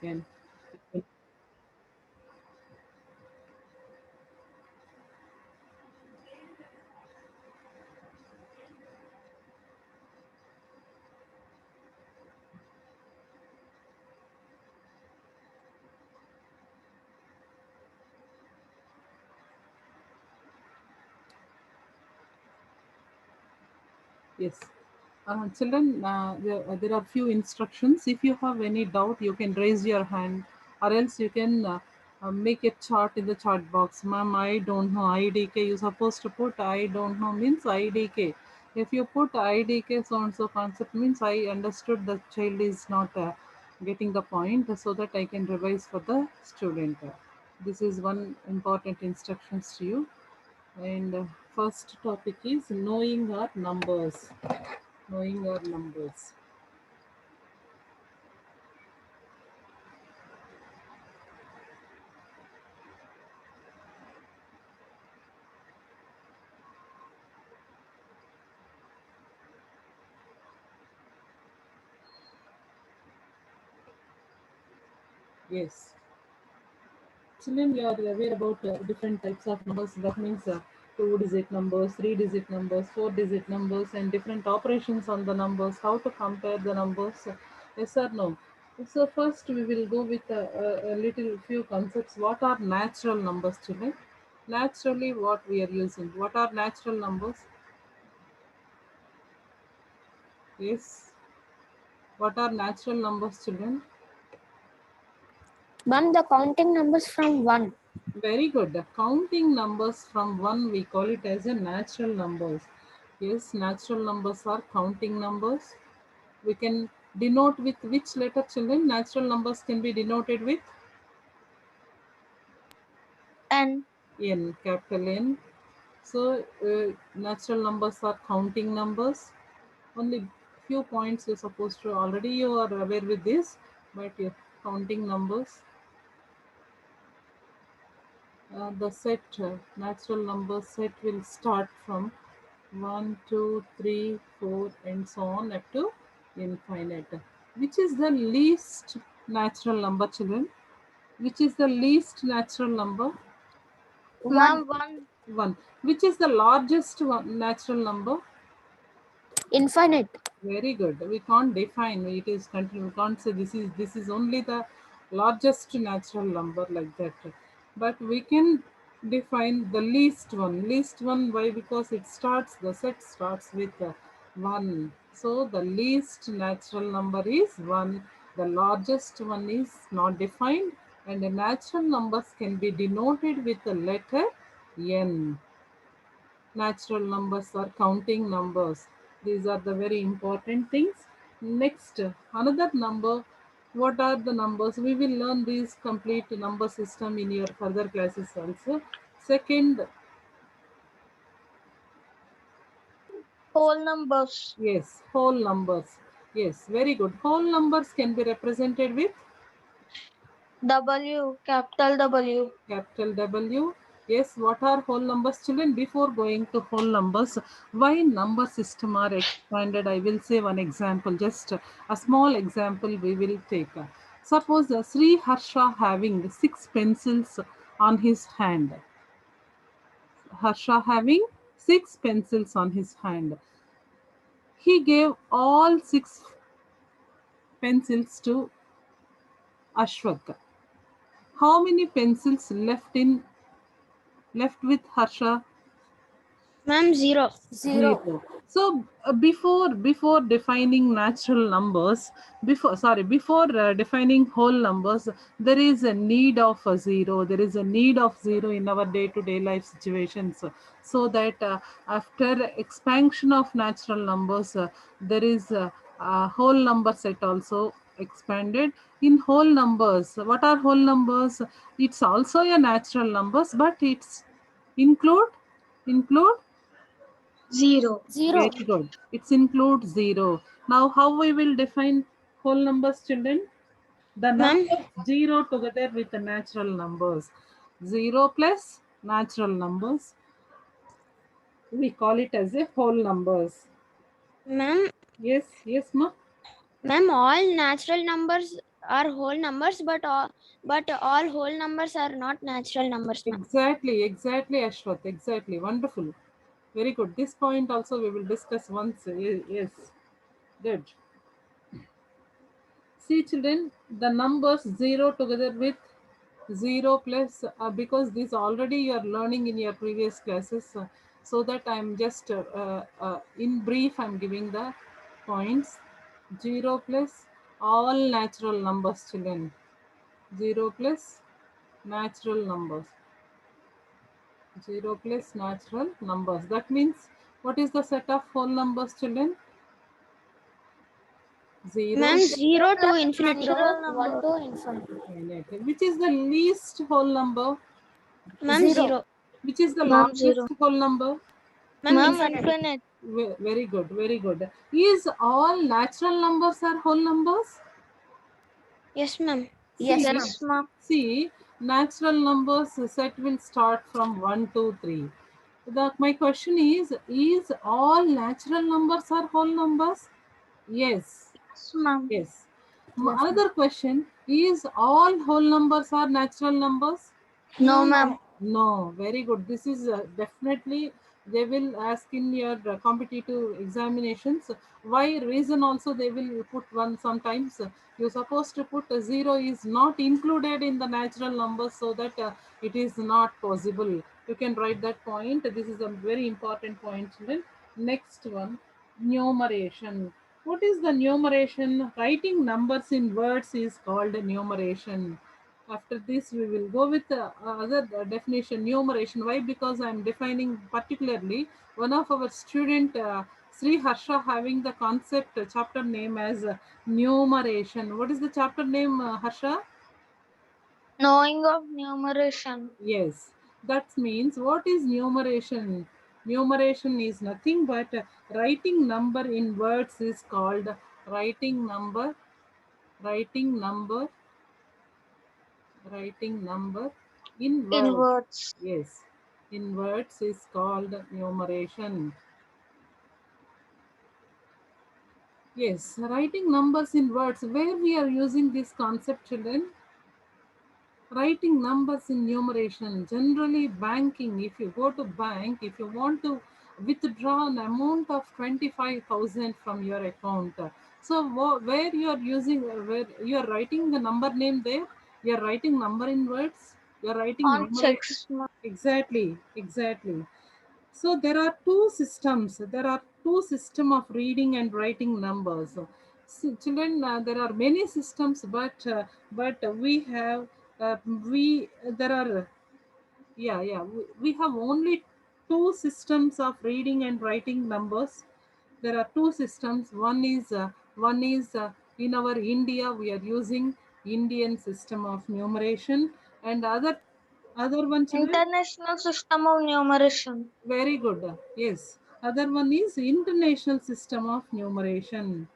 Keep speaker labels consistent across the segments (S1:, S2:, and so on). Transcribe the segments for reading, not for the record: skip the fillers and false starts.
S1: can. Yes. Children, there are few instructions. If you have any doubt, you can raise your hand, or else you can make a chart in the chat box. Ma'am, I don't know IDK. You're supposed to put I don't know means IDK. If you put IDK so and so concept means I understood the child is not getting the point, so that I can revise for the student. This is one important instructions to you. And first topic is knowing our numbers. Knowing our numbers. Yes. Children, we are aware about different types of numbers. That means two-digit numbers, three-digit numbers, four-digit numbers, and different operations on the numbers. How to compare the numbers? Yes or no? So first, we will go with a little few concepts. What are natural numbers, children? Naturally, what we are using? What are natural numbers? Yes. What are natural numbers, children?
S2: Ma'am, the counting numbers from 1.
S1: Very good. The counting numbers from 1, we call it as a natural numbers. Yes, natural numbers are counting numbers. We can denote with which letter, children? Natural numbers can be denoted with
S2: And
S1: N, capital N. So, natural numbers are counting numbers. Only few points you're supposed to, already you are aware with this, but counting numbers. The set, natural number set will start from 1, 2, 3, 4, and so on up to infinite. Which is the least natural number, children? Which is the least natural number?
S2: ma'am, 1.
S1: 1. Which is the largest natural number?
S2: Infinite.
S1: Very good. We can't define. It is continue. We can't say this is only the largest natural number like that. But we can define the least one. Least one. Why? Because it starts. The set starts with 1. So the least natural number is 1. The largest one is not defined, and the natural numbers can be denoted with the letter n. Natural numbers are counting numbers. These are the very important things. Next, another number. What are the numbers? We will learn this complete number system in your further classes also. Second,
S2: Whole numbers.
S1: yes, whole numbers. Yes, very good. Whole numbers can be represented with
S2: W, capital W.
S1: capital W. Yes, what are whole numbers, children? Before going to whole numbers, why number system are expanded? I will say one example, just a small example we will take. Suppose Sri Harsha having 6 pencils on his hand. Harsha having 6 pencils on his hand. He gave all 6 pencils to Ashwak. How many pencils left with Harsha?
S2: Ma'am, 0. 0.
S1: Zero. So before defining natural numbers, before defining whole numbers, there is a need of a zero. There is a need of zero in our day-to-day life situations, so that after expansion of natural numbers, there is a whole number set also expanded. In whole numbers, what are whole numbers? It's also a natural numbers, but it's include
S2: 0. 0.
S1: very good. It's include zero. Now, how we will define whole numbers, children? The
S2: Ma'am,
S1: numbers zero together with the natural numbers. Zero plus natural numbers. We call it as a whole numbers.
S2: ma'am,
S1: Yes, yes, ma.
S2: ma'am, all natural numbers are whole numbers, but all whole numbers are not natural numbers, ma'am.
S1: Exactly, Ashwath. Exactly. Wonderful. Very good. This point also we will discuss once. Yes. Good. See, children, the numbers 0 together with 0 plus, because this already you are learning in your previous classes, so that I'm just, in brief, I'm giving the points. 0 plus all natural numbers, children. 0 plus natural numbers. 0 plus natural numbers. That means, what is the set of whole numbers, children? 0
S2: Ma'am, 0 to infinity.
S3: 1 to infinity.
S1: infinity. Which is the least whole number?
S2: Ma'am, 0.
S1: Which is the
S2: Ma'am,
S1: largest
S2: 0.
S1: whole number?
S2: Ma'am, infinite.
S1: Very good, very good. Is all natural numbers are whole numbers?
S2: Yes, ma'am.
S1: See,
S3: Yes, ma'am.
S1: see, natural numbers set will start from 1 to 3. My question is all natural numbers are whole numbers? Yes.
S3: Yes, ma'am.
S1: Yes.
S3: Yes,
S1: Another question, is all whole numbers are natural numbers?
S3: No,
S2: No,
S3: ma'am.
S2: ma'am.
S1: No, very good. This is, definitely they will ask in your competitive examinations. Why reason also they will put one sometimes. You're supposed to put a 0 is not included in the natural numbers, so that it is not possible. You can write that point. This is a very important point, children. Next one, numeration. What is the numeration? Writing numbers in words is called numeration. After this, we will go with other definition, numeration. Why? Because I am defining particularly one of our student, Sri Harsha, having the concept, chapter name as numeration. What is the chapter name, Harsha?
S3: Knowing of numeration.
S1: Yes, that means, what is numeration? Numeration is nothing but writing number in words is called writing number, writing number, writing number in
S3: In
S1: words.
S3: words.
S1: Yes, in words is called numeration. Yes, writing numbers in words. Where we are using this concept, children? Writing numbers in numeration. Generally, banking. If you go to bank, if you want to withdraw an amount of 25,000 from your account, so where you are using, where you are writing the number name there, you are writing number in words. You are writing
S3: On
S1: numeration.
S3: checks, ma'am.
S1: Exactly, exactly. So there are two systems. There are two system of reading and writing numbers. So, children, there are many systems, but we have, we there are, yeah, we have only two systems of reading and writing numbers. There are two systems. One is in our India we are using Indian system of numeration, and other one, children.
S3: International system of numeration.
S1: Very good. Yes. Other one is international system of numeration.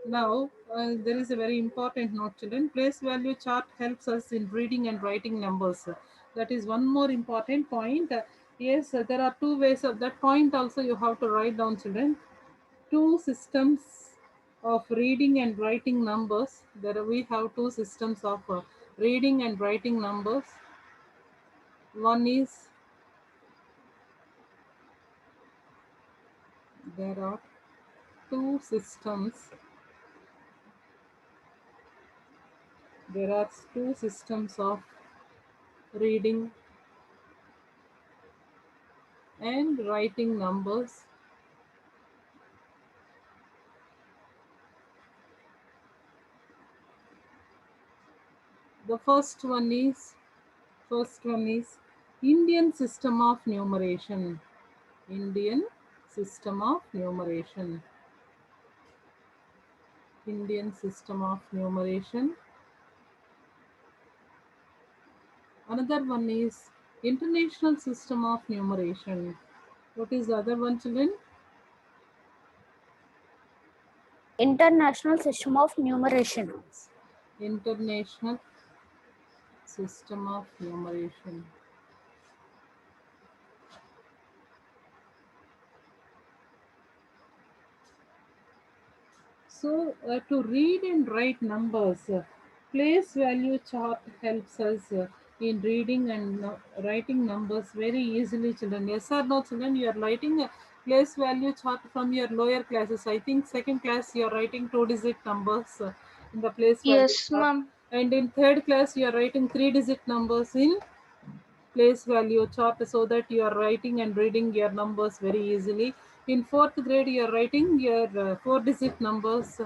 S1: Now, there is a very important note, children. Place value chart helps us in reading and writing numbers. That is one more important point. Yes, there are two ways of that point also you have to write down, children. Two systems of reading and writing numbers. We have two systems of reading and writing numbers. One is, there are two systems. There are two systems of reading and writing numbers. The first one is Indian system of numeration. Indian system of numeration. Indian system of numeration. Another one is international system of numeration. What is the other one, children?
S3: International system of numeration.
S1: International system of numeration. So to read and write numbers, place value chart helps us in reading and writing numbers very easily, children. Yes or no, children? You are writing a place value chart from your lower classes. I think second class you are writing 2-digit numbers in the place value
S3: Yes,
S1: chart,
S3: ma'am.
S1: and in third class you are writing 3-digit numbers in place value chart, so that you are writing and reading your numbers very easily. In fourth grade, you are writing your 4-digit numbers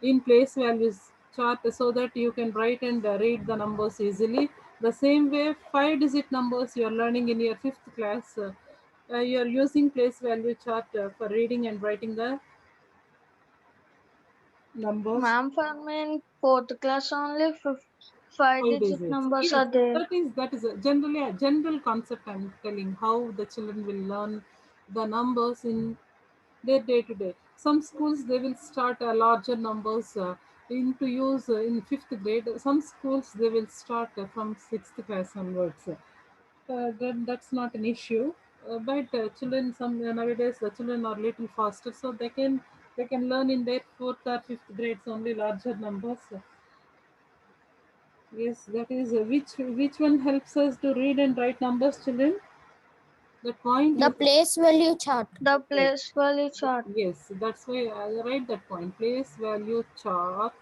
S1: in place values chart, so that you can write and read the numbers easily. The same way, 5-digit numbers you are learning in your fifth class. You are using place value chart for reading and writing the numbers.
S3: Ma'am, for me in fourth class only five
S1: Five
S3: digit
S1: digits.
S3: numbers
S1: Yes,
S3: are there.
S1: that is generally a general concept. I'm telling how the children will learn the numbers in their day to day. Some schools they will start larger numbers into use in fifth grade. Some schools they will start from sixth class onwards. That's not an issue. But children, some nowadays the children are little faster, so they can learn in their fourth or fifth grades only larger numbers. Yes, that is which one helps us to read and write numbers, children? The point
S2: The
S1: you
S2: place value chart.
S3: The
S1: right.
S3: place value chart.
S1: Yes, that's why I write that point. Place value chart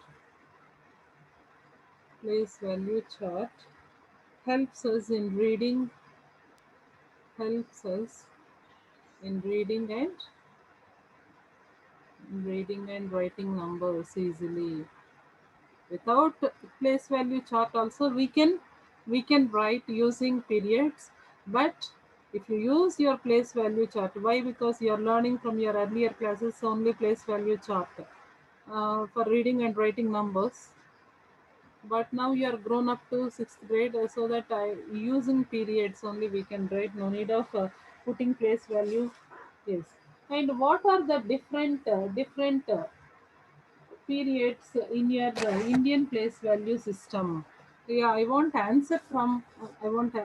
S1: helps us in helps us in reading and writing numbers easily. Without place value chart also we can write using periods, but if you use your place value chart, why? Because you are learning from your earlier classes only place value chart for reading and writing numbers. But now you are grown up to sixth grade, so that using periods only we can write. No need of putting place value. Yes. And what are the different periods in your Indian place value system? Yeah, I want answer from. I want.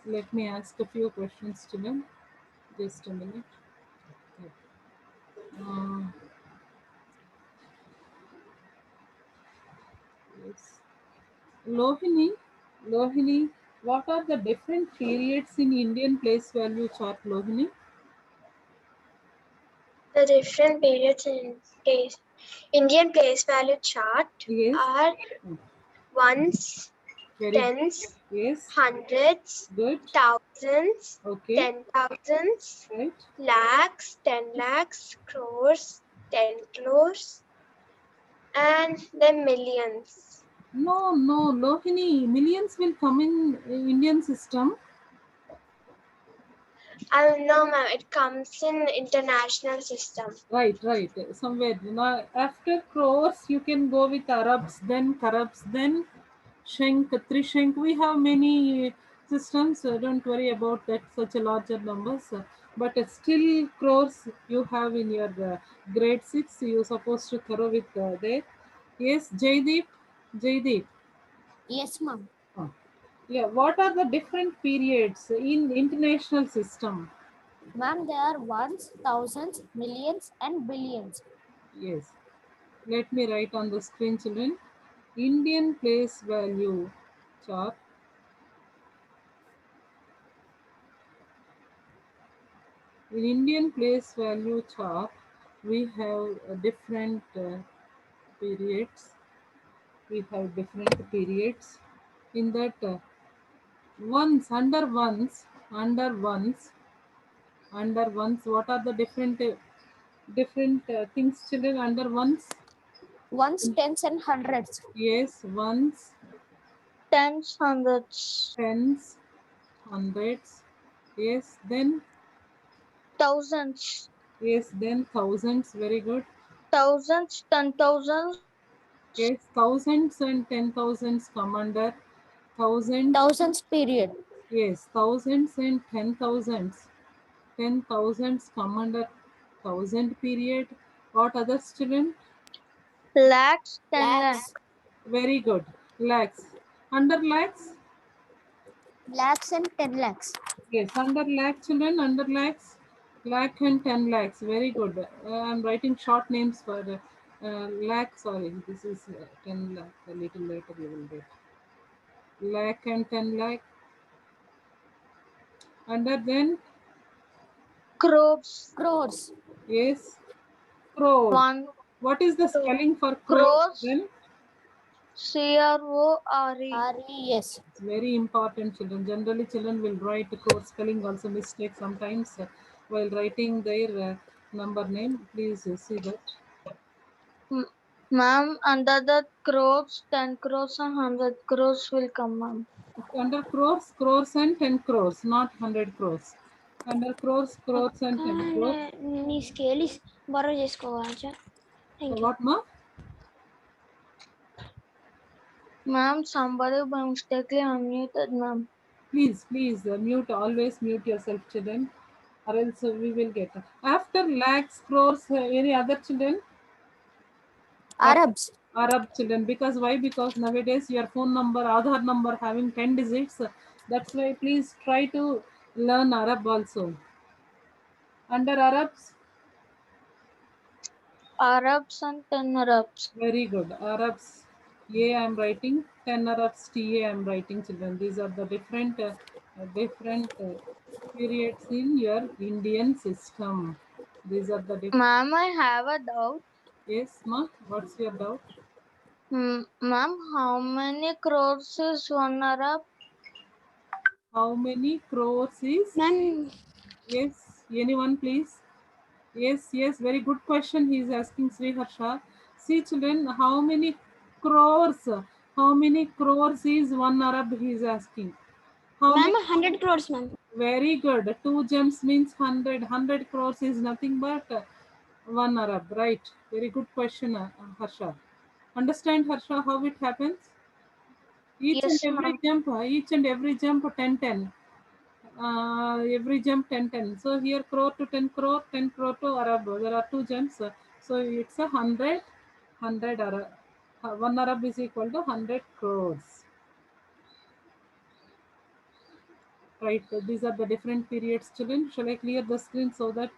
S1: Let me ask a few questions to them. Just a minute. Okay. Uh, yes. Lohini, Lohini, what are the different periods in Indian place value chart, Lohini?
S4: The different periods in place, Indian place value chart
S1: Yes.
S4: are
S1: Mm,
S4: ones,
S1: very good.
S4: tens,
S1: Yes.
S4: hundreds,
S1: Good.
S4: thousands,
S1: Okay.
S4: 10,000s,
S1: Right.
S4: lakhs, 10 lakhs, crores, 10 crores, and then millions.
S1: No, no, Lohini, millions will come in Indian system.
S4: No, ma'am, it comes in international system.
S1: Right, right. Somewhere. Now, after crores, you can go with Arabs, then Karabs, then Shank, Trishank. We have many systems. Don't worry about that, such a larger numbers. But still, crores you have in your grade 6. You're supposed to thorough with there. Yes, Jaideep. Jaideep.
S2: Yes, ma'am.
S1: Oh. Yeah, what are the different periods in international system?
S2: Ma'am, there are ones, thousands, millions, and billions.
S1: Yes. Let me write on the screen, children. Indian place value chart. In Indian place value chart, we have different periods. We have different periods. In that, under ones. What are the different things, children? Under ones.
S2: Ones, tens, and hundreds.
S1: Yes, ones,
S3: Tens, hundreds,
S1: tens, hundreds. Yes, then
S3: thousands,
S1: thousands. Very good.
S3: thousands, 10,000s,
S1: Yes, thousands and 10,000s come under thousands.
S2: Thousands period.
S1: Yes, thousands and 10,000s. 10,000s come under thousand period. What others, children?
S3: lakhs, 10 lakh,
S2: Lakhs.
S1: Very good. Lakhs. Under lakhs?
S2: Lakhs and 10 lakhs.
S1: Yes, under lakh, children. Under lakhs. Lakh and 10 lakhs. Very good. I'm writing short names for lakh. Sorry, this is 10 lakh. A little later you will get. Lakh and 10 lakh. Under then,
S3: Crores.
S2: Crores.
S1: yes, crore.
S3: One
S1: What is the
S4: Crore.
S1: spelling for crore
S3: crores.
S1: then?
S3: CRORE.
S2: RES.
S1: It's very important, children. Generally, children will write crore spelling also mistake sometimes while writing their number name. Please see that.
S3: Ma'am, under the crores, 10 crores and 100 crores will come, ma'am.
S1: Under crores, crores and 10 crores, not 100 crores. Under crores, crores and 10 crores.
S2: నీ scale borrow చేసుకోవచ్చా?
S1: So
S2: Thank you.
S1: what, ma?
S3: Ma'am, somebody by mistakenly unmuted, ma'am.
S1: Please, please mute, always mute yourself, children, or else we will get. After lakhs, crores, any other children?
S2: Arabs.
S1: Arab children. Because why? Because nowadays your phone number, Aadhaar number having 10 digits. That's why please try to learn Arab also. Under Arabs,
S3: Arabs and 10 Arabs.
S1: very good. Arabs, A I am writing. 10 Arabs, TA I am writing, children. These are the different periods in your Indian system. These are the different.
S3: Ma'am, I have a doubt.
S1: Yes, ma. What's your doubt?
S3: Ma'am, how many crores is one Arab?
S1: How many crores is?
S2: Ma'am,
S1: Yes. Anyone, please? Yes, yes, very good question. He is asking Sri Harsha. See, children, how many crores? How many crores is one Arab? He is asking. How
S2: ma'am,
S1: many?
S2: 100 crores, ma'am.
S1: Very good. 2 gems means 100. 100 crores is nothing but one Arab, right? Very good question, Harsha. Understand, Harsha, how it happens?
S3: Yes, ma'am.
S1: Each and every jump 10 10. Every jump 10 10. So here crore to 10 crore, 10 crore to Arab. There are 2 jumps. So it's a 100 Arab. 1 Arab is equal to 100 crores. Right. These are the different periods, children. Shall I clear the screen so that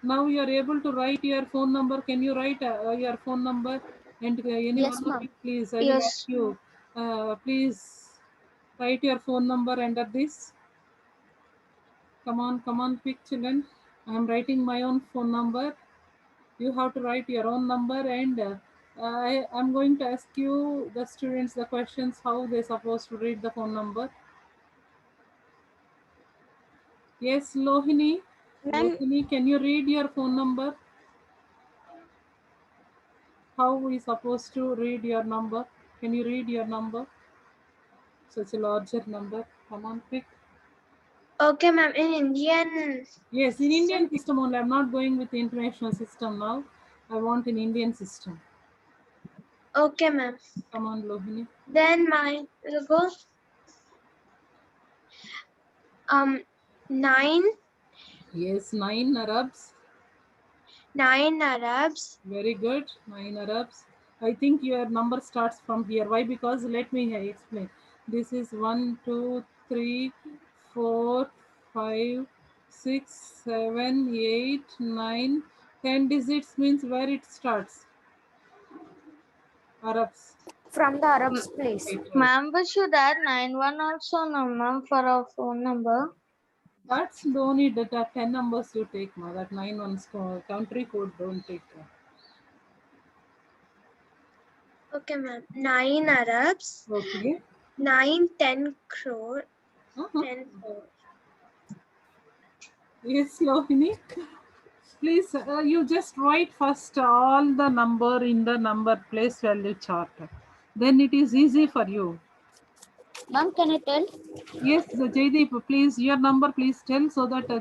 S1: now you are able to write your phone number? Can you write your phone number? And any
S2: Yes,
S1: one of
S2: ma'am.
S1: you, please, I will ask
S3: Yes.
S1: you, please write your phone number under this. Come on, quick, children. I am writing my own phone number. You have to write your own number, and I am going to ask you, the students, the questions how they supposed to read the phone number. Yes, Lohini.
S2: Ma'am,
S1: Lohini, can you read your phone number? How we supposed to read your number? Can you read your number? Such a larger number. Come on, quick.
S4: Okay, ma'am. In Indian.
S1: Yes, in Indian system only. I'm not going with the international system now. I want an Indian system.
S4: Okay, ma'am.
S1: Come on, Lohini.
S4: Then mine will go 9
S1: Yes, 9 Arabs.
S4: 9 Arabs.
S1: Very good. 9 Arabs. I think your number starts from here. Why? Because let me explain. This is 1, 2, 3, 4, 5, 6, 7, 8, 9, 10 digits means where it starts. Arabs.
S2: from the Arabs place.
S1: Right.
S3: Ma'am, we should add 91 also, no, ma'am, for our phone number.
S1: That's no need that 10 numbers you take, ma. That 9 ones country code don't take.
S4: Okay, ma'am. 9 Arabs.
S1: Okay.
S4: 9, 10 crore.
S1: Uh-huh.
S4: 10 crore.
S1: Yes, Lohini. Please, you just write first all the number in the number place value chart. Then it is easy for you.
S2: Ma'am, can I tell?
S1: Yes, Jaydeep, please, your number, please tell so that they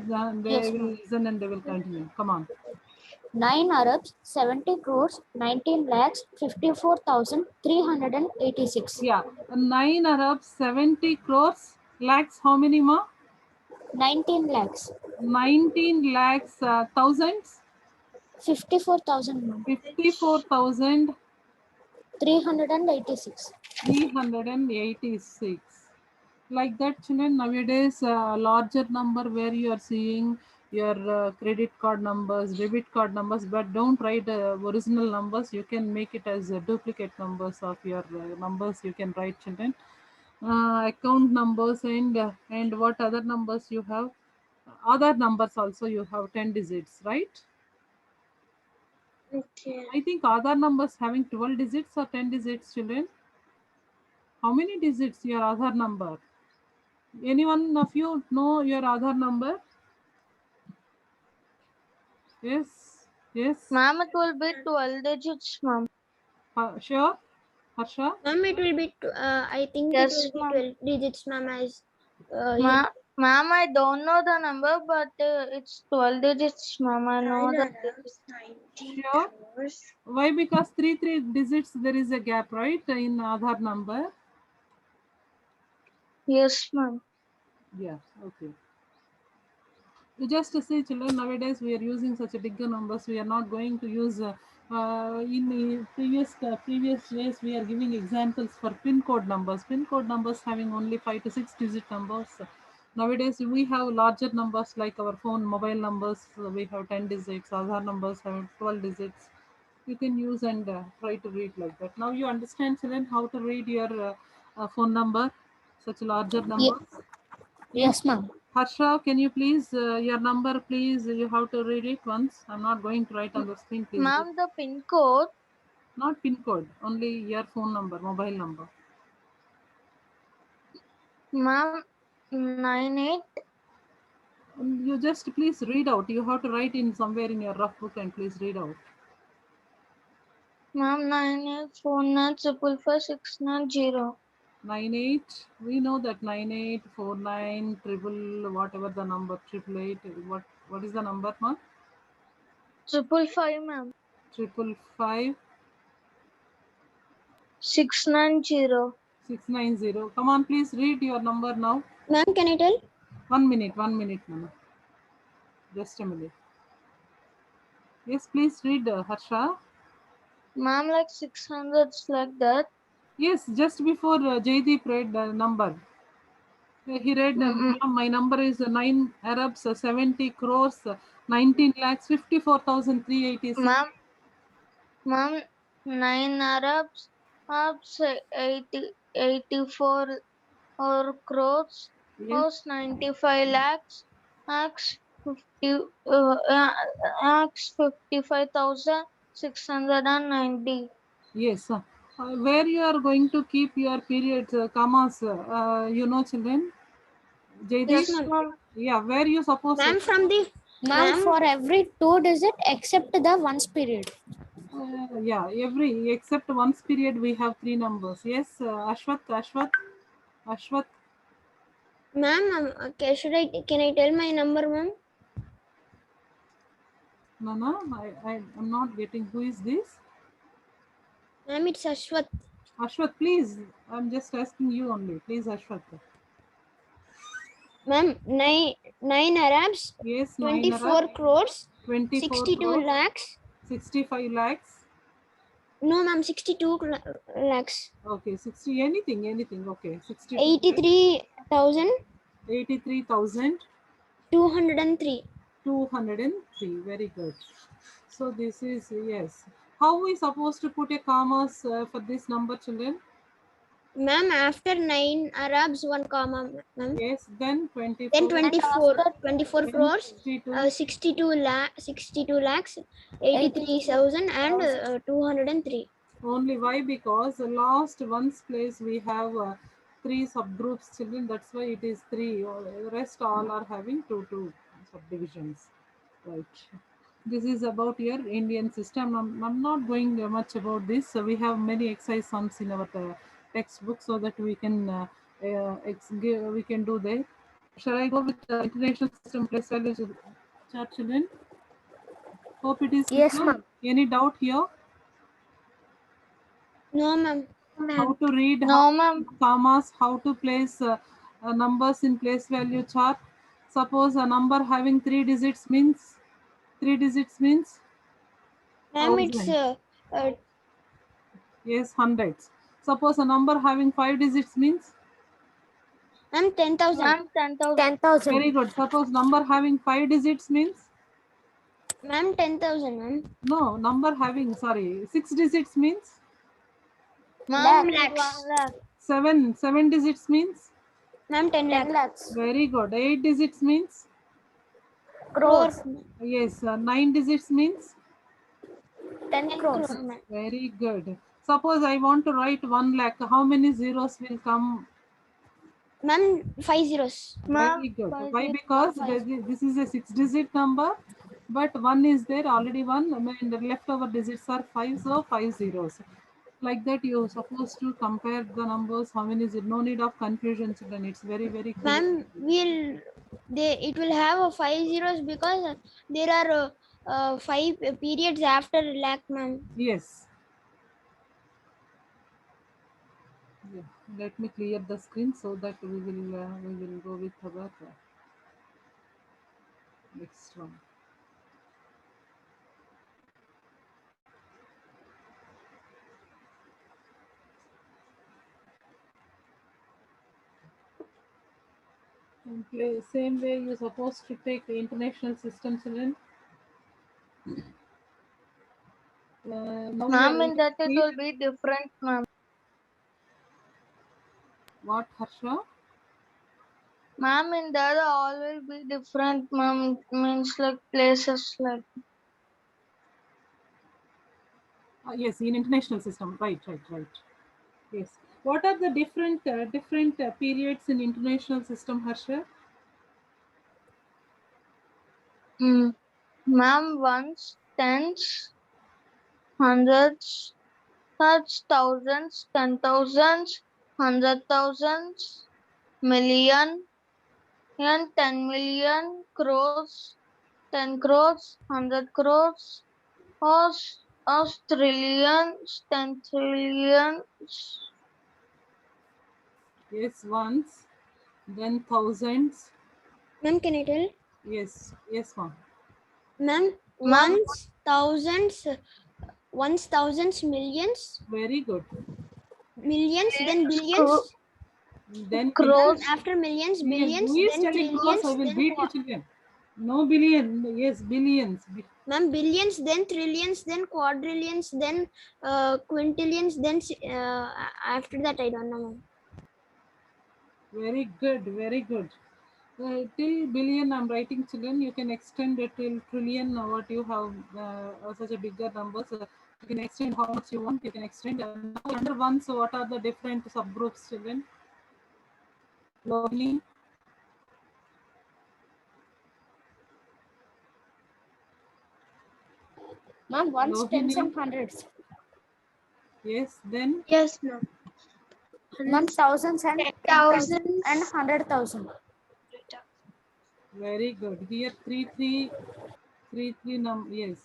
S2: Yes,
S1: will
S2: ma'am.
S1: listen and they will continue. Come on.
S2: 9 Arabs, 70 crores, 19 lakhs, 54,386.
S1: Yeah, 9 Arabs, 70 crores, lakhs, how many more?
S2: 19 lakhs.
S1: 19 lakhs, thousands,
S2: 54,000, ma'am.
S1: 54,386.
S2: 386.
S1: Like that, children, nowadays larger number where you are seeing your credit card numbers, debit card numbers, but don't write original numbers. You can make it as duplicate numbers of your numbers. You can write, children. Account numbers and what other numbers you have? Other numbers also you have 10 digits, right?
S4: Okay.
S1: I think Aadhaar numbers having 12 digits or 10 digits, children. How many digits your Aadhaar number? Anyone of you know your Aadhaar number? Yes, yes.
S3: Ma'am, it will be 12 digits, ma'am.
S1: Sure, Harsha.
S2: Ma'am, it will be, I think it
S3: Yes,
S2: will be
S3: ma'am.
S2: 12 digits, ma'am, as
S3: Ma'am, I don't know the number, but it's 12 digits, ma'am. I know
S4: 9
S3: the
S4: Arabs, 90
S1: Sure.
S4: crores.
S1: Why? Because three digits there is a gap, right, in Aadhaar number.
S3: Yes, ma'am.
S1: Yeah. Okay. You just see, children, nowadays we are using such a bigger numbers. We are not going to use in the previous days we are giving examples for pin code numbers. Pin code numbers having only 5 to 6 digit numbers. Nowadays we have larger numbers like our phone mobile numbers. We have 10 digits. Aadhaar numbers have 12 digits. You can use and try to read like that. Now you understand, children, how to read your phone number, such larger numbers.
S5: Yes, ma'am.
S1: Harsha, can you please, your number, please, you have to read it once. I'm not going to write on the screen, please.
S3: Ma'am, the pin code,
S1: Not pin code, only your phone number, mobile number.
S3: ma'am, 98.
S1: You just please read out. You have to write in somewhere in your rough book and please read out.
S3: Ma'am, 9849555690.
S1: 98. We know that 9849 triple whatever the number 888. What is the number, ma?
S3: 555, ma'am.
S1: 555
S3: 690.
S1: 690. Come on, please read your number now.
S2: Ma'am, can I tell?
S1: 1 minute, ma'am. Just a minute. Yes, please read, Harsha.
S3: Ma'am, like 600s like that.
S1: Yes, just before Jaydeep read the number. He read,
S3: Mm-mm.
S1: "Ma'am, my number is 9 Arabs, 70 crores, 19 lakhs, 54,386.
S3: Ma'am, 9 Arabs 84 or crores,
S1: Yes,
S3: was 95 lakhs 50, lakhs 55,690.
S1: yes. Where you are going to keep your periods, commas, you know, children? Jaydeep?
S2: Yes,
S3: Yes,
S2: ma'am.
S3: ma'am.
S1: Yeah, where you supposed
S2: Ma'am,
S1: to?
S2: from the,
S5: Ma'am,
S2: ma'am,
S5: for every 2 digit except the once period.
S1: Yeah, every except once period we have 3 numbers. Yes, Ashwath.
S2: ma'am, okay, can I tell my number, ma'am?
S1: No, I'm not getting. Who is this?
S2: Ma'am, it's Ashwath.
S1: Ashwath, please. I'm just asking you only. Please, Ashwath.
S2: Ma'am, 9 Arabs,
S1: Yes,
S2: 24 crores,
S1: 24
S2: 62
S1: crores,
S2: lakhs.
S1: 65 lakhs.
S2: No, ma'am, 62 lakhs.
S1: Okay, 60, anything. Okay, 62.
S2: 83,203.
S1: 83,203. Very good. So this is, yes. How we supposed to put a commas for this number, children?
S2: Ma'am, after 9 Arabs, 1 comma, ma'am.
S1: Yes, then 24.
S2: Then 24
S1: then
S2: crores,
S1: 62.
S2: 62 lakhs, 83,000 and 203.
S1: Only why? Because the last ones place we have 3 subgroups, children. That's why it is 3. The rest all are having two subdivisions. Right. This is about your Indian system. I'm not going much about this. So we have many exercise sums in our textbook so that we can we can do that. Shall I go with the international system place value chart, children? Hope it is
S5: Yes,
S1: clear.
S5: ma'am.
S1: Any doubt here?
S2: No, ma'am.
S1: How to read,
S3: No, ma'am.
S1: commas, how to place numbers in place value chart. Suppose a number having 3 digits means
S2: Ma'am, it's
S1: 1000. Yes, hundreds. Suppose a number having 5 digits means
S2: Ma'am, 10,000.
S3: Ma'am, 10,000.
S5: 10,000.
S1: Very good. Suppose number having 5 digits means?
S2: Ma'am, 10,000. Ma'am.
S1: No, number having, sorry, 6 digits means?
S3: Ma'am,
S2: Lakhs.
S3: 1 lakh.
S1: 7 digits means?
S2: Ma'am, 10
S5: 10
S2: lakhs.
S5: lakhs.
S1: Very good. 8 digits means?
S5: Crores.
S1: Yes. 9 digits means?
S5: 10 crores.
S2: crores, ma'am.
S1: Very good. Suppose I want to write 1 lakh. How many zeros will come?
S2: Ma'am, 5 zeros.
S3: Ma'am,
S1: Very good.
S3: 5
S1: Why?
S3: zeros.
S1: Because
S2: Five.
S1: this is a 6-digit number, but 1 is there, already 1, and the leftover digits are 5, so 5 zeros. Like that, you're supposed to compare the numbers. How many is it? No need of confusion, children. It's very, very clear.
S2: Ma'am, it will have a 5 zeros because there are 5 periods after lakh, ma'am.
S1: Yes. Yeah. Let me clear the screen so that we will go with our next one. And same way you're supposed to take the international system, children. Now we
S3: Ma'am,
S1: are
S3: in that it
S1: waiting.
S3: will be different, ma'am.
S1: What, Harsha?
S3: Ma'am, in that all will be different, ma'am. Means like places like.
S1: Yes, in international system. Right. Yes. What are the different periods in international system, Harsha?
S3: Ma'am, ones, tens, hundreds, such thousands, 10,000s, 100,000s, million, and 10 million, crores, 10 crores, 100 crores, trillions, 10 trillions.
S1: Yes, ones, then thousands.
S2: Ma'am, can I tell?
S1: Yes, ma'am.
S2: Ma'am,
S3: Ma'am,
S2: ones, thousands, millions,
S1: Very good.
S2: millions, then
S3: millions,
S2: billions.
S1: Then
S3: crores.
S2: Ma'am, after millions,
S1: billion.
S2: billions,
S1: Who is
S2: then
S1: telling crores? I
S2: trillions,
S1: will
S2: then
S1: beat you, children. No billion. Yes, billions.
S2: ma'am, billions, then trillions, then quadrillions, then quintillions, then after that I don't know, ma'am.
S1: Very good. Very good. Till billion, I'm writing, children. You can extend it till trillion. What you have such a bigger number, so you can extend how much you want. You can extend. Now under one, so what are the different subgroups, children? Lohini.
S5: Ma'am, ones, tens,
S1: Lohini.
S5: and hundreds.
S1: Yes. Then
S4: Yes, ma'am.
S5: Ma'am, thousands and
S4: 10,000.
S5: and 100,000.
S1: very good. Here three yes.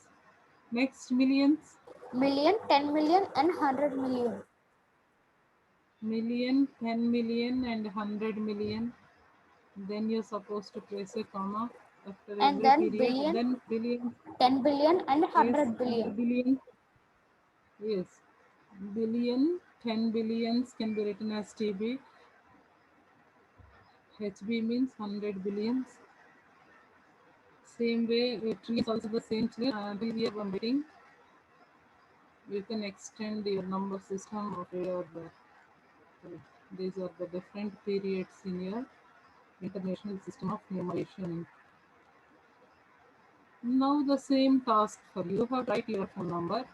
S1: Next millions.
S5: Million, 10 million, and 100 million.
S1: Million, 10 million, and 100 million. Then you're supposed to place a comma after
S5: And
S1: every
S5: then
S1: period.
S5: billion,
S1: Then billion.
S5: 10 billion, and
S1: Yes,
S5: 100
S1: and
S5: billion.
S1: billion. Yes. Billion, 10 billions can be written as TB. HB means 100 billions. Same way, trillion is also the same. Until here I'm writing. You can extend your number system of your these are the different periods in your international system of numeration. Now the same task for you. You have to write your phone number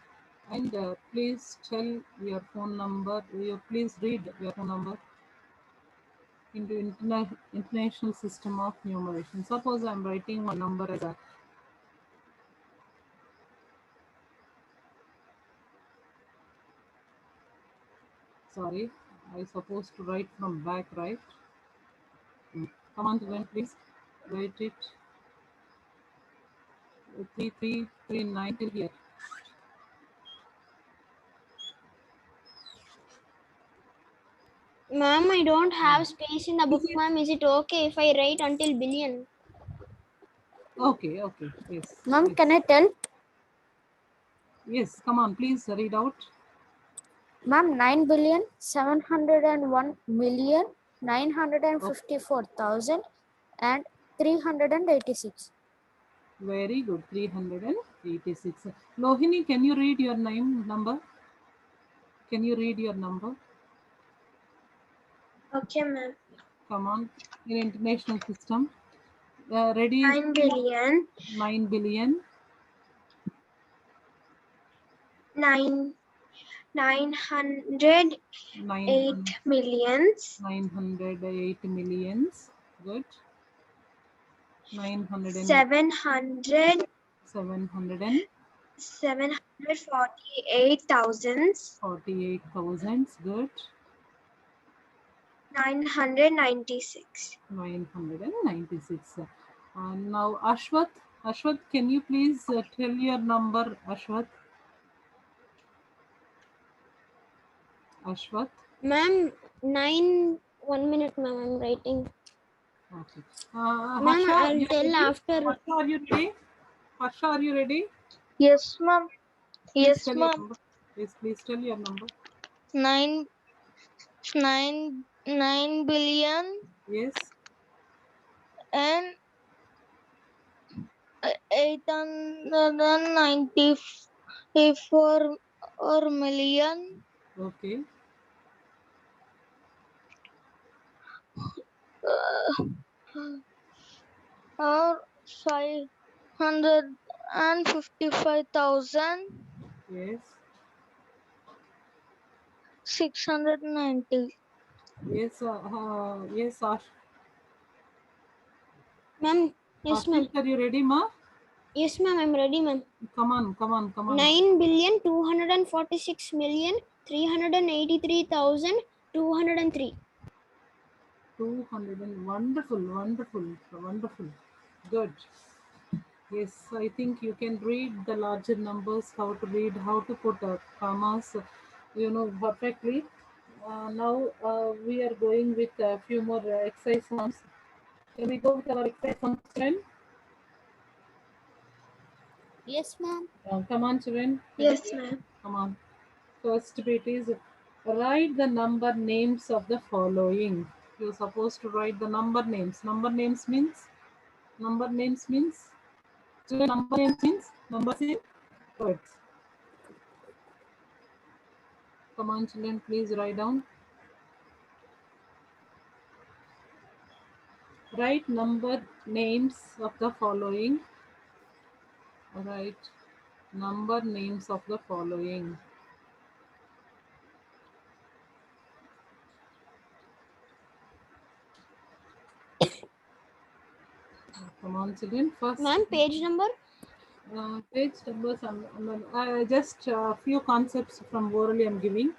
S1: and please tell your phone number. You please read your phone number into international system of numeration. Suppose I'm writing one number as a sorry, I supposed to write from back, right? Come on, children, please write it. 3339 till here.
S2: Ma'am, I don't have space in the book, ma'am. Is it okay if I write until billion?
S1: Okay, yes.
S5: Ma'am,
S1: Yes.
S5: can I tell?
S1: Yes, come on, please read out.
S5: Ma'am, 9 billion, 701 million, 954,386.
S1: Very good. 386. Lohini, can you read your name number? Can you read your number?
S4: Okay, ma'am.
S1: Come on. In international system. Ready?
S4: 9 billion,
S1: 9 billion.
S4: 9, 908 millions,
S1: 908 millions. Good. 900 and
S4: 700,
S1: 748
S4: 748 thousands,
S1: thousands. Good.
S4: 996.
S1: 996. Now, Ashwath. Ashwath, can you please tell your number, Ashwath? Ashwath.
S2: Ma'am, 1 minute, ma'am. I'm writing.
S1: Okay.
S2: Ma'am,
S1: Harsha,
S2: I'll
S1: you
S2: tell
S1: ready?
S2: after.
S1: Harsha, are you ready? Harsha, are you ready?
S3: Yes, ma'am.
S1: Please
S3: Yes,
S1: tell your
S3: ma'am.
S1: number. Yes, please tell your number.
S3: 9 billion
S1: Yes.
S3: and 894 or million
S1: Okay.
S3: or 555,690.
S1: Yes. Yes. Yes, Ash.
S2: Ma'am, yes, ma'am.
S1: Ashish, are you ready, ma?
S2: Yes, ma'am. I'm ready, ma'am.
S1: Come on, come on, come on.
S2: 9,246,383,203.
S1: 200 and wonderful, wonderful, wonderful. Good. Yes, I think you can read the larger numbers, how to read, how to put commas, perfectly. Now we are going with a few more exercise sums. Can we go with our exercise sums, children?
S5: Yes, ma'am.
S1: Come on, children.
S4: Yes, ma'am.
S1: Come on. First bit is write the number names of the following. You're supposed to write the number names. Number names means children, number names means numbers in words. Come on, children, please write down. Write number names of the following. Write number names of the following. Come on, children. First,
S2: Ma'am, page number.
S1: page numbers. Just a few concepts from orally I'm giving.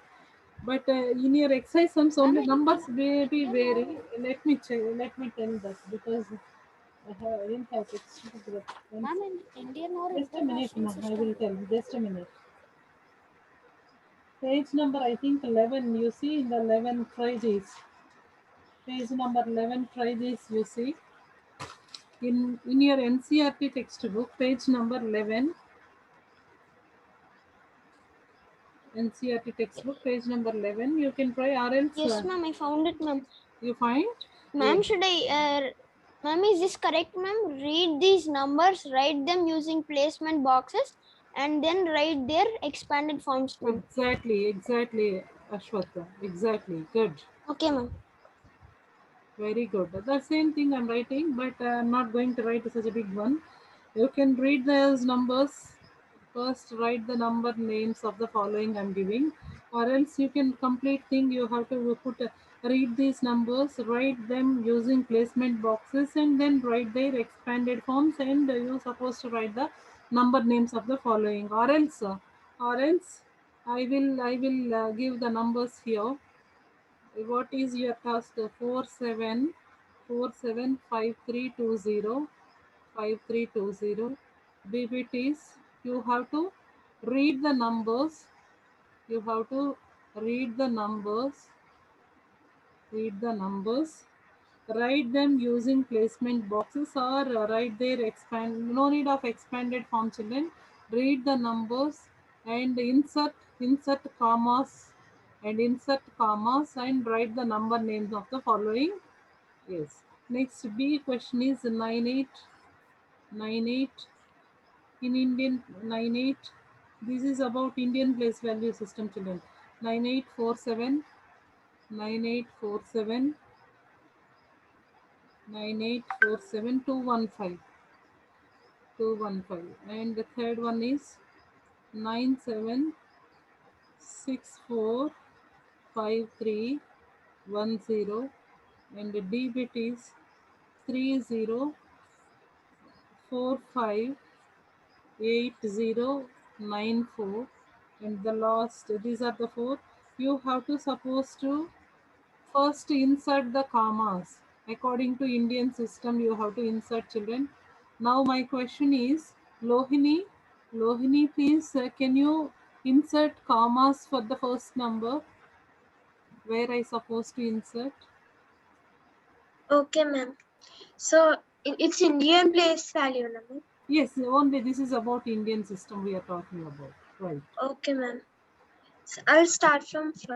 S1: But in your exercise, only numbers may be vary. Let me check. Let me tell that because I didn't have textbook.
S5: Ma'am, in Indian or
S1: Just a minute,
S5: international
S1: ma, I
S5: system?
S1: will tell. Just a minute. Page number, I think 11. You see in the 11, try this. Page number 11, try this. You see in your NCRT textbook, page number 11. NCRT textbook, page number 11. You can try or else.
S2: Yes, ma'am. I found it, ma'am.
S1: You find?
S2: Ma'am, should I? Ma'am, is this correct, ma'am? Read these numbers, write them using placement boxes, and then write their expanded forms, ma'am.
S1: Exactly, Ashwatha. Exactly. Good.
S2: Okay, ma'am.
S1: Very good. The same thing I'm writing, but I'm not going to write such a big one. You can read those numbers. First, write the number names of the following I'm giving, or else you can complete thing. You have to read these numbers, write them using placement boxes, and then write their expanded forms. And you're supposed to write the number names of the following, or else, I will give the numbers here. What is your task? 47475320. BBT is you have to read the numbers. You have to read the numbers. Read the numbers. Write them using placement boxes or write their expand. No need of expanded form, children. Read the numbers and insert commas and insert commas and write the number names of the following. Yes. Next B question is 9898 in Indian 98. This is about Indian place value system, children. 9847 9847 9847 215 215, and the third one is 97645310, and the D bit is 30458094, and the last, these are the four. You have to supposed to first insert the commas. According to Indian system, you have to insert, children. Now my question is, Lohini, please, can you insert commas for the first number where I supposed to insert?
S4: Okay, ma'am. So it's Indian place value, no, ma'am?
S1: Yes, only this is about Indian system we are talking about, right?
S4: Okay, ma'am. So I'll start from first.